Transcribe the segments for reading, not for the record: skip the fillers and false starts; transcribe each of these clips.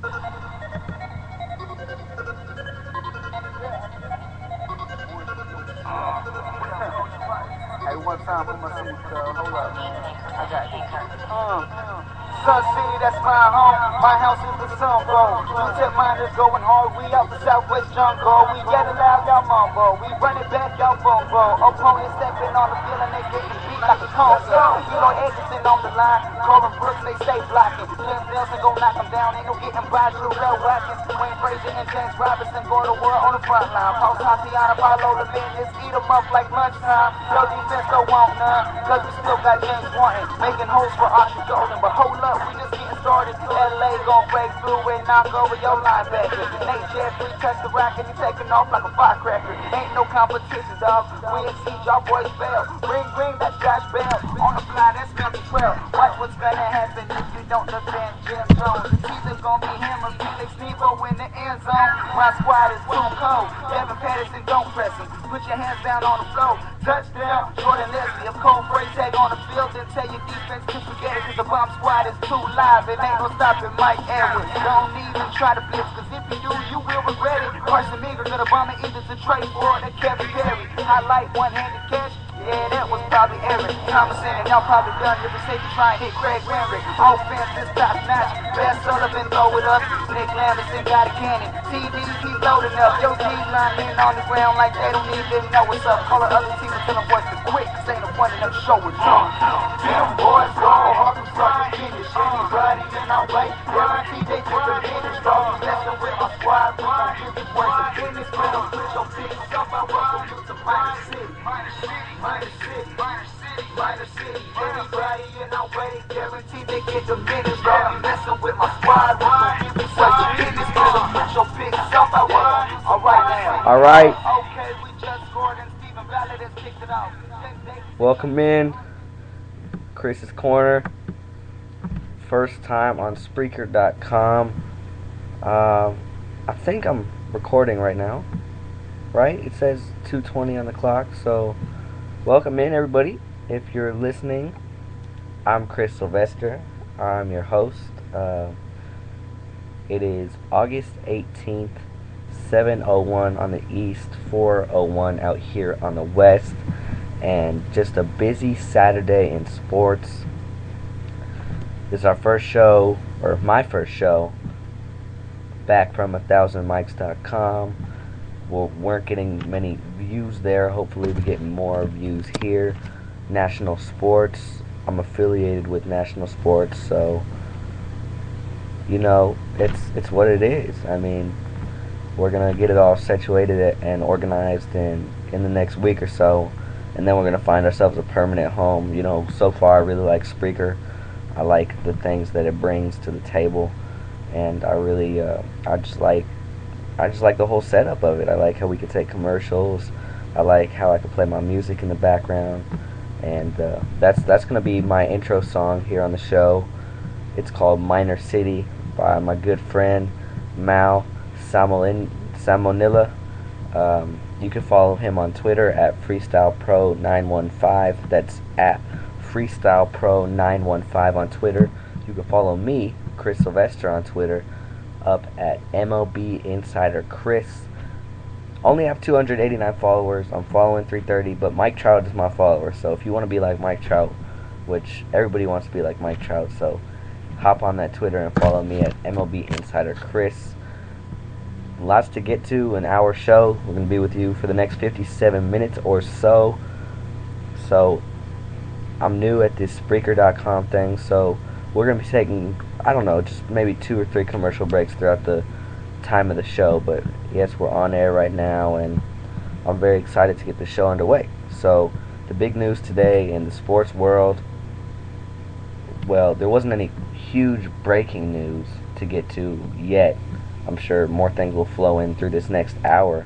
Hey, one time for my seat, hold up, man. I got this. Sun City, that's my home. My house is the sun bowl. Two-tip miners going hard. We out the Southwest jungle. We get it loud, y'all mumble. We run it back, y'all fumble. Opponents stepping on the field and they getting beat like a console. Eloy Edgerton on the line. Colin Brooks, they stay blocking. Slim Nelson gon' knock them down. Ain't no getting by. Jarrell Watkins, Wayne Frazier, and James Robinson for the world on the front line. Paul Tatiana, Paulo the business. Eat them up like lunchtime. No defense, don't want none. Cause we still got James Martin. Making holes for Archie Golden. But hold up, we just getting started. LA gon' break through and knock over your linebacker. Nate Jeffrey touch the rack and he taking off like a firecracker. Ain't no competition, dog. We exceed y'all boys fail. Ring, that's Josh Bell. On the fly, that's Melvin 12. What was gonna happen if you don't defend Jim Jones? It's either gonna be him or Felix Nebo in the end zone. My squad is too cold. Devin Patterson, don't press him. Put your hands down on the floor. Touchdown, Jordan Leslie. If Cole Freytag on the field, then tell your defense to forget it. Cause the bomb squad is too live. It ain't no stopping Mike Edwards. Don't even try to blitz, cause if you do, you will regret it. Carson Meager gonna bomb it either to Trey Ford or Kevin Perry. Highlight one-handed catch. Yeah, that was probably Aaron Thomason, and y'all probably done your safety trying to hit Craig Renrick. Offense is top notch. Best Sullivan throw it up. Nick Lamberson got a cannon. TD keep loading up. Your D-line in on the ground like they don't even know what's up. Call the other team and tell them boys to quit. Cause ain't no point in them showing up. Them boys go hard from start to finish. Anybody in our way, guarantee they take the finish. Dog, messing with my squad. We gon' give it worth the business. Put your picks up. I welcome you to Minor City. Minor City, anybody in our way, guaranteed they get the minutes. Dog, messing with my squad. We gon' give it worth the business. Put your picks up. I welcome you. Alright now. Alright. Okay, we just scored and Stephen Valley has kicked it out. Welcome in. Chris's Corner. First time on Spreaker.com. I think I'm recording right now. Right? It says 2:20 on the clock, so welcome in everybody. If you're listening, I'm Chris Sylvester. I'm your host. It is August 18th, 7:01 on the east, 4:01 out here on the west, and just a busy Saturday in sports. This is our first show, or my first show, back from 1000mics.com. We weren't getting many views there. Hopefully we get more views here. National Sports. I'm affiliated with National Sports, so you know, it's what it is. I mean, we're gonna get it all situated and organized in the next week or so, and then we're gonna find ourselves a permanent home. You know, so far I really like Spreaker. I like the things that it brings to the table, and I really I just like the whole setup of it. I like how we can take commercials. I like how I can play my music in the background, and that's gonna be my intro song here on the show. It's called Minor City by my good friend Mal Salmonilla. You can follow him on Twitter at FreestylePro915. That's at FreestylePro915 on Twitter. You can follow me, Chris Sylvester, on Twitter, up at MLB Insider Chris. Only have 289 followers. I'm following 330, but Mike Trout is my follower. So if you want to be like Mike Trout, which everybody wants to be like Mike Trout, so hop on that Twitter and follow me at MLB Insider Chris. Lots to get to, an hour show. We're going to be with you for the next 57 minutes or so. So I'm new at this Spreaker.com thing, so we're going to be taking, I don't know, just maybe 2 or 3 commercial breaks throughout the time of the show. But yes, we're on air right now, and I'm very excited to get the show underway. So the big news today in the sports world, well, there wasn't any huge breaking news to get to yet. I'm sure more things will flow in through this next hour,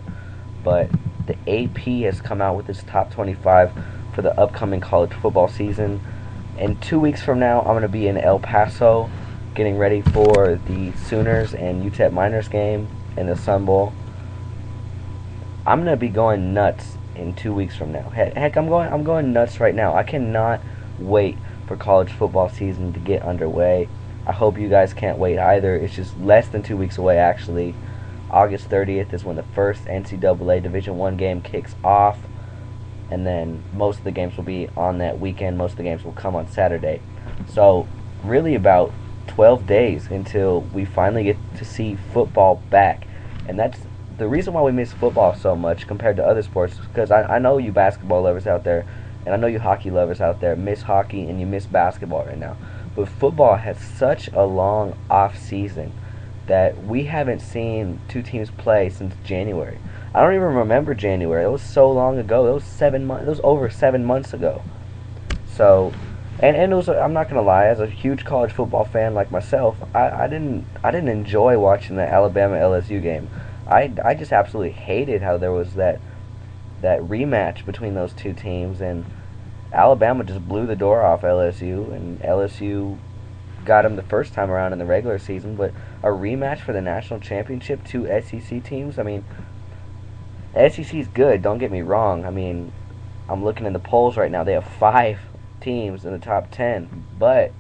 but the AP has come out with its top 25 for the upcoming college football season. And 2 weeks from now, I'm going to be in El Paso getting ready for the Sooners and UTEP Miners game in the Sun Bowl. I'm going to be going nuts in 2 weeks from now. Heck, I'm going nuts right now. I cannot wait for college football season to get underway. I hope you guys can't wait either. It's just less than 2 weeks away, actually. August 30th is when the first NCAA Division I game kicks off, and then most of the games will be on that weekend. Most of the games will come on Saturday. So really about 12 days until we finally get to see football back. And that's the reason why we miss football so much compared to other sports, because I know you basketball lovers out there, and I know you hockey lovers out there miss hockey and you miss basketball right now. But football has such a long off season that we haven't seen two teams play since January. I don't even remember January. It was so long ago. It was 7 months. It was over 7 months ago. So, and it was. I'm not gonna lie. As a huge college football fan like myself, I didn't enjoy watching the Alabama LSU game. I just absolutely hated how there was that rematch between those two teams, and Alabama just blew the door off LSU, and LSU got them the first time around in the regular season. But a rematch for the national championship, two SEC teams. I mean, the SEC's good. Don't get me wrong. I mean, I'm looking in the polls right now. They have 5 teams in the top 10, but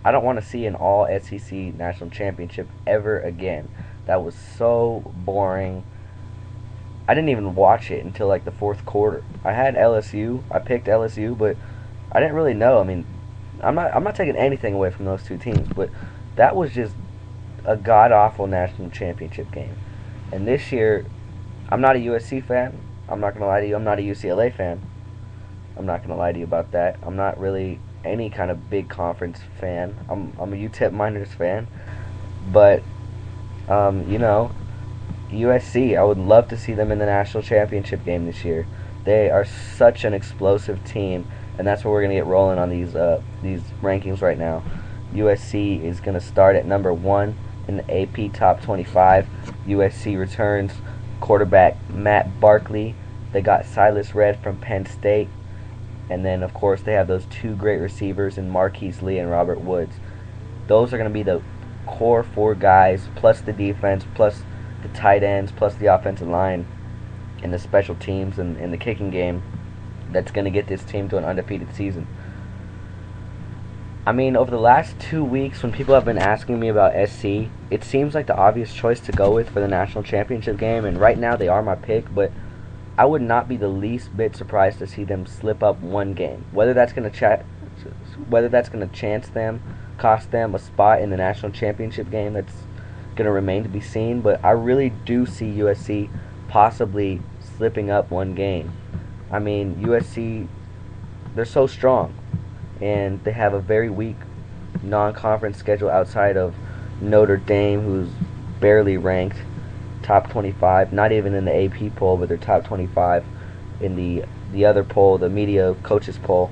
I don't want to see an all SEC national championship ever again. That was so boring. I didn't even watch it until like the fourth quarter. I had LSU. I picked LSU, but I didn't really know. I mean, I'm not taking anything away from those two teams, but that was just a god awful national championship game. And this year, I'm not a USC fan. I'm not gonna lie to you. I'm not a UCLA fan. I'm not gonna lie to you about that. I'm not really any kind of big conference fan. I'm a UTEP Miners fan, but you know, USC, I would love to see them in the national championship game this year. They are such an explosive team, and that's where we're gonna get rolling on these rankings right now. USC is gonna start at number 1 in the AP Top 25. USC returns quarterback Matt Barkley. They got Silas Red from Penn State, and then of course they have those 2 great receivers in Marquise Lee and Robert Woods. Those are gonna be the core 4 guys, plus the defense, plus the tight ends, plus the offensive line, and the special teams and the kicking game that's going to get this team to an undefeated season. I mean, over the last 2 weeks, when people have been asking me about SC, it seems like the obvious choice to go with for the national championship game, and right now they are my pick, but I would not be the least bit surprised to see them slip up one game. Whether that's going to chance them, cost them a spot in the national championship game, that's going to remain to be seen, but I really do see USC possibly slipping up one game. I mean, USC, they're so strong, and they have a very weak non-conference schedule outside of Notre Dame, who's barely ranked top 25, not even in the AP poll, but they're top 25 in the other poll, the media coaches poll.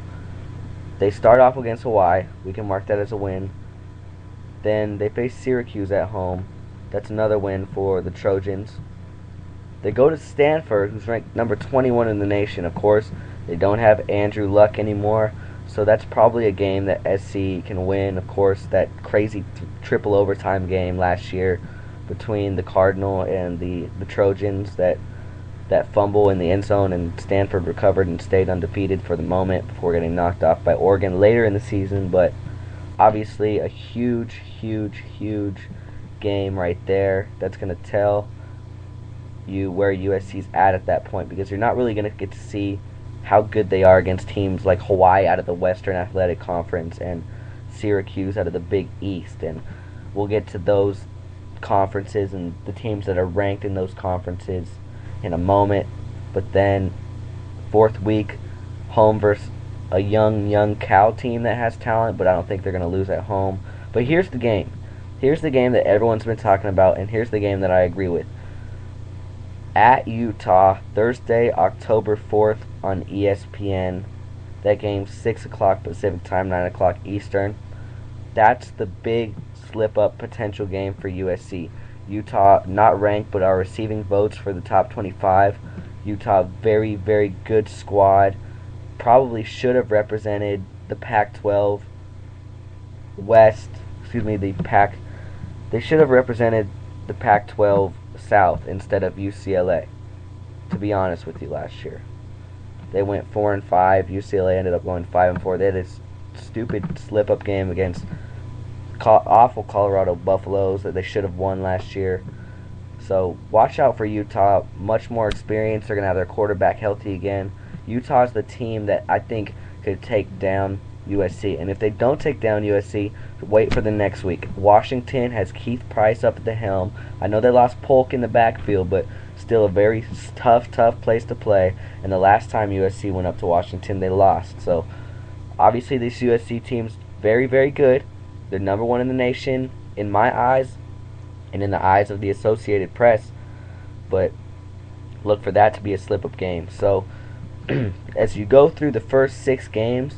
They start off against Hawaii. We can mark that as a win. Then they face Syracuse at home. That's another win for the Trojans. They go to Stanford, who's ranked number 21 in the nation. Of course, they don't have Andrew Luck anymore, so that's probably a game that SC can win. Of course, that crazy triple overtime game last year between the Cardinal and the Trojans, that fumble in the end zone, and Stanford recovered and stayed undefeated for the moment before getting knocked off by Oregon later in the season. But obviously a huge game right there. That's going to tell you where USC's at that point, because you're not really going to get to see how good they are against teams like Hawaii out of the Western Athletic Conference and Syracuse out of the Big East. And we'll get to those conferences and the teams that are ranked in those conferences in a moment. But then, 4th week, home versus a young Cal team that has talent, but I don't think they're going to lose at home. But here's the game. Here's the game that everyone's been talking about, and here's the game that I agree with. At Utah, Thursday, October 4th on ESPN. That game's 6 o'clock Pacific time, 9 o'clock Eastern. That's the big slip-up potential game for USC. Utah, not ranked, but are receiving votes for the top 25. Utah, very good squad. Probably should have represented the Pac-12 West. They should have represented the Pac-12 South instead of UCLA, to be honest with you, last year. They went 4-5. UCLA ended up going 5-4. They had this stupid slip-up game against awful Colorado Buffaloes that they should have won last year. So watch out for Utah. Much more experience. They're going to have their quarterback healthy again. Utah's the team that I think could take down USC. And if they don't take down USC, wait for the next week. Washington has Keith Price up at the helm. I know they lost Polk in the backfield, but still a very tough place to play. And the last time USC went up to Washington, they lost. So obviously this USC team's very, very good. They're number one in the nation in my eyes and in the eyes of the Associated Press. But look for that to be a slip-up game. So as you go through the first 6 games,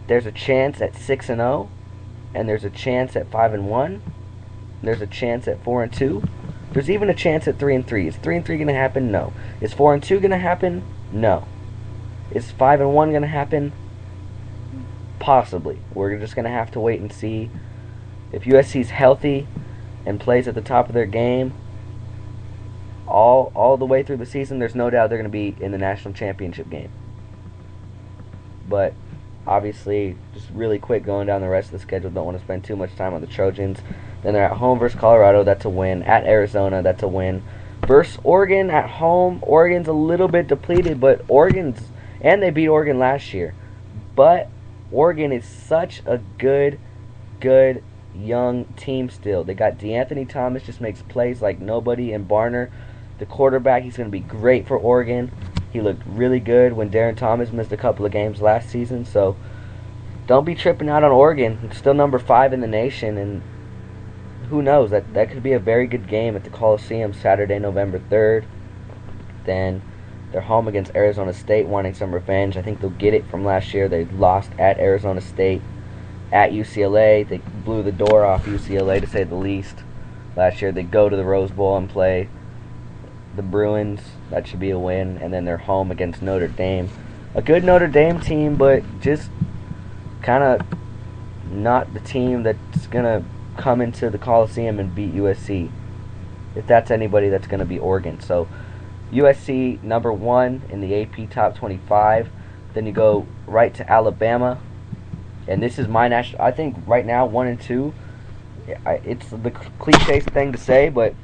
there's a chance at 6-0, and there's a chance at 5-1. There's a chance at 4-2. There's even a chance at 3-3. Is 3-3 going to happen? No. Is 4-2 going to happen? No. Is 5-1 going to happen? Possibly. We're just going to have to wait and see. If USC's healthy and plays at the top of their game all the way through the season, there's no doubt they're going to be in the national championship game. But obviously, just really quick going down the rest of the schedule, don't want to spend too much time on the Trojans. Then they're at home versus Colorado, that's a win. At Arizona, that's a win. Versus Oregon at home, Oregon's a little bit depleted, but and they beat Oregon last year. But Oregon is such a good young team still. They got DeAnthony Thomas, just makes plays like nobody, and Barner, the quarterback, he's going to be great for Oregon. He looked really good when Darren Thomas missed a couple of games last season, so don't be tripping out on Oregon. It's still number 5 in the nation, and who knows, that could be a very good game at the Coliseum Saturday, November 3rd. Then they're home against Arizona State, wanting some revenge. I think they'll get it from last year. They lost at Arizona State. At UCLA, they blew the door off UCLA, to say the least. Last year, they go to the Rose Bowl and play the Bruins. That should be a win. And then they're home against Notre Dame. A good Notre Dame team, but just kind of not the team that's going to come into the Coliseum and beat USC. If that's anybody, that's going to be Oregon. So USC, number 1 in the AP Top 25. Then you go right to Alabama. And this is my national. I think right now 1 and 2. It's the cliche thing to say, but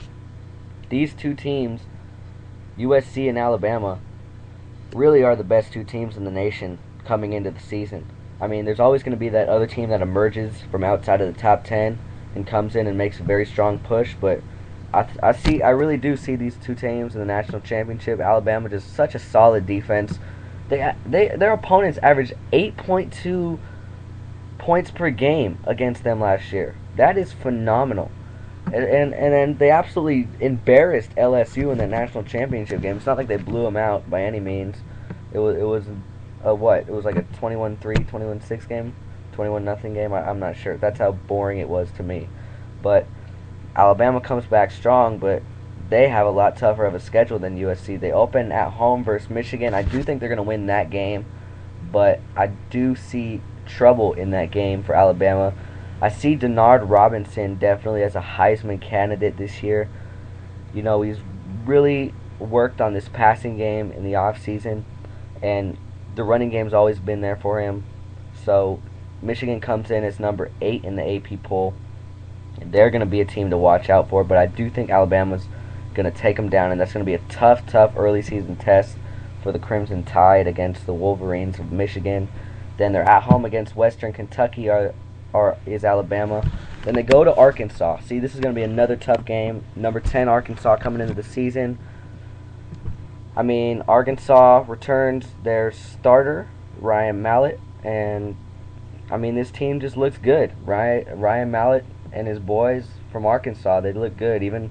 these two teams, USC and Alabama, really are the best 2 teams in the nation coming into the season. I mean, there's always going to be that other team that emerges from outside of the top 10 and comes in and makes a very strong push. But I really do see these 2 teams in the national championship. Alabama just such a solid defense. Their opponents averaged 8.2 points per game against them last year. That is phenomenal. And then they absolutely embarrassed LSU in the national championship game. It's not like they blew them out by any means. It was a what? It was like a 21-3, 21-6 game, 21-0 game. I'm not sure. That's how boring it was to me. But Alabama comes back strong, but they have a lot tougher of a schedule than USC. They open at home versus Michigan. I do think they're going to win that game, but I do see trouble in that game for Alabama. I see Denard Robinson definitely as a Heisman candidate this year. You know, he's really worked on this passing game in the offseason, and the running game's always been there for him. So Michigan comes in as number 8 in the AP poll. And they're going to be a team to watch out for, but I do think Alabama's going to take them down, and that's going to be a tough early season test for the Crimson Tide against the Wolverines of Michigan. Then they're at home against Western Kentucky, is Alabama. Then they go to Arkansas. See, this is going to be another tough game. Number 10 Arkansas coming into the season. I mean, Arkansas returns their starter, Ryan Mallett, and I mean, this team just looks good. Ryan Mallett and his boys from Arkansas, they look good. Even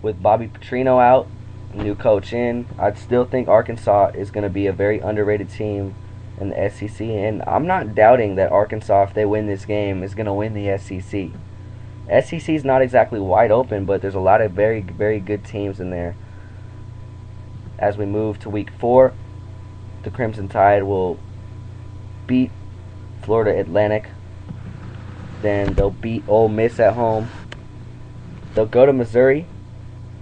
with Bobby Petrino out, new coach in, I still think Arkansas is going to be a very underrated team in the SEC, and I'm not doubting that Arkansas, if they win this game, is going to win the SEC. SEC is not exactly wide open, but there's a lot of very, very good teams in there. As we move to week 4, the Crimson Tide will beat Florida Atlantic. Then they'll beat Ole Miss at home. They'll go to Missouri.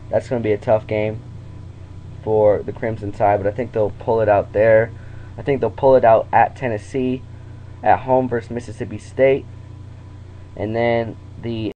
That's going to be a tough game for the Crimson Tide, but I think they'll pull it out there. I think they'll pull it out at Tennessee, at home versus Mississippi State, And then the